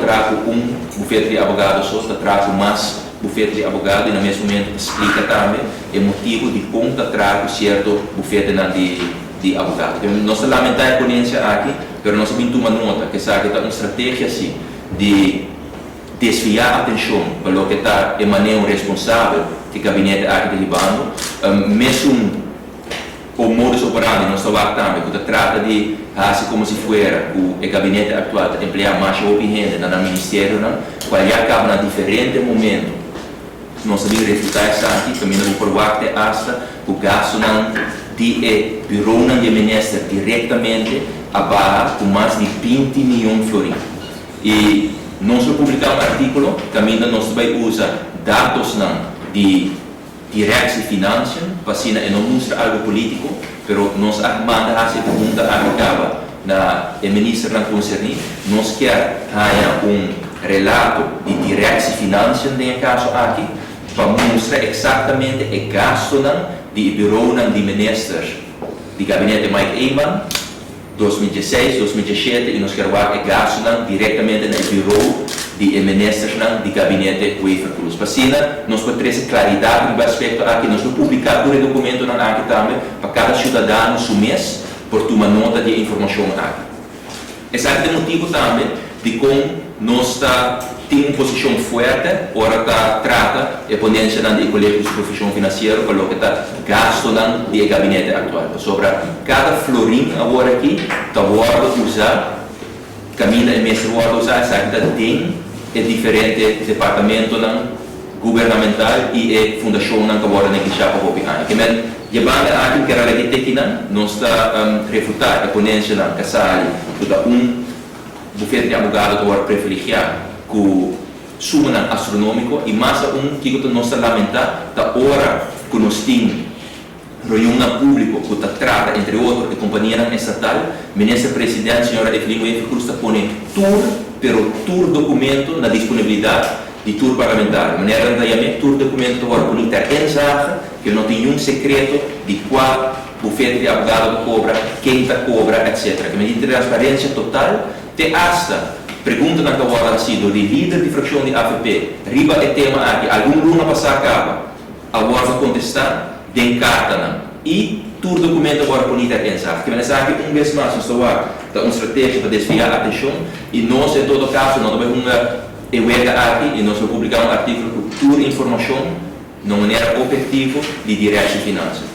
trago bufete de advogado só, trago mais bufete de advogado e no mesmo momento explica também o motivo de como trago certo bufete de advogado. Então, nós lamentamos a ponência aqui, mas nós temos uma nota que sabe que uma estratégia assim de desviar a atenção para o que está de maneira responsável que o gabinete aqui derribando, mesmo o modus operandi nós estamos também, que trata de fazer como se fosse o gabinete atual de emplear mais gente no ministério, qual acaba em diferentes momentos. Nós sabemos refutar isso aqui, também não por que hasta o gasto de bureau de ministério diretamente abaixo com mais de 20 milhões de florins. E nós vamos publicar um artigo, também nós vamos usar dados de direção e finanças, para assim não mostrar algo político, mas nós mandamos essa pergunta acaba na ministra não concernido, nós queremos relato de direção e finanças nesse caso aqui, para mostrar exatamente o gasto de bureau de ministros do gabinete Mike Eyman 2016, 2017 e nós queremos o gasto diretamente no bureau de ministros do gabinete UEFA Cruz. Para assim, nós podemos trazer claridade no aspecto aqui, nós vamos publicar o documento aqui também para cada cidadão no mês por tomar nota de informação aqui. Esse é o motivo também de como nós temos uma posição forte, ora trata a ponência do colégio de profissão financeira, para o que está gasto do gabinete atual. Sobre cada florim agora aqui, está usar, caminha e mestre usar, sabe que tem diferente departamento governamental e a fundação que agora nem que já para copiar. Que men llevando aqui que era aqui nós está refutar a ponência que sai do bufete de advogado agora privilegiado com suma astronômico e mais que nós lamentar da hora que nós temos reunião pública que trata entre outros de companhia estatal, ministra presidente senhora Evelyn UEFA Cruz põe tour documento na disponibilidade de tour parlamentar, de maneira que tour documento agora bonita exata, que não tem nenhum secreto de qual bufete de advogado cobra, quem cobra, etc. Que medida de transparência total, te hasta pergunta na agora assim do líder de fração de AFP, riba é tema aqui, algum luna passar acaba, agora contestar, den carta e todo documento agora bonita exata. Que mensagem vez mais nós uma estratégia para desviar a atenção e nós em todo caso não temos uma aqui e nós vamos publicar um artigo com toda informação de maneira objetiva de direção e finanças.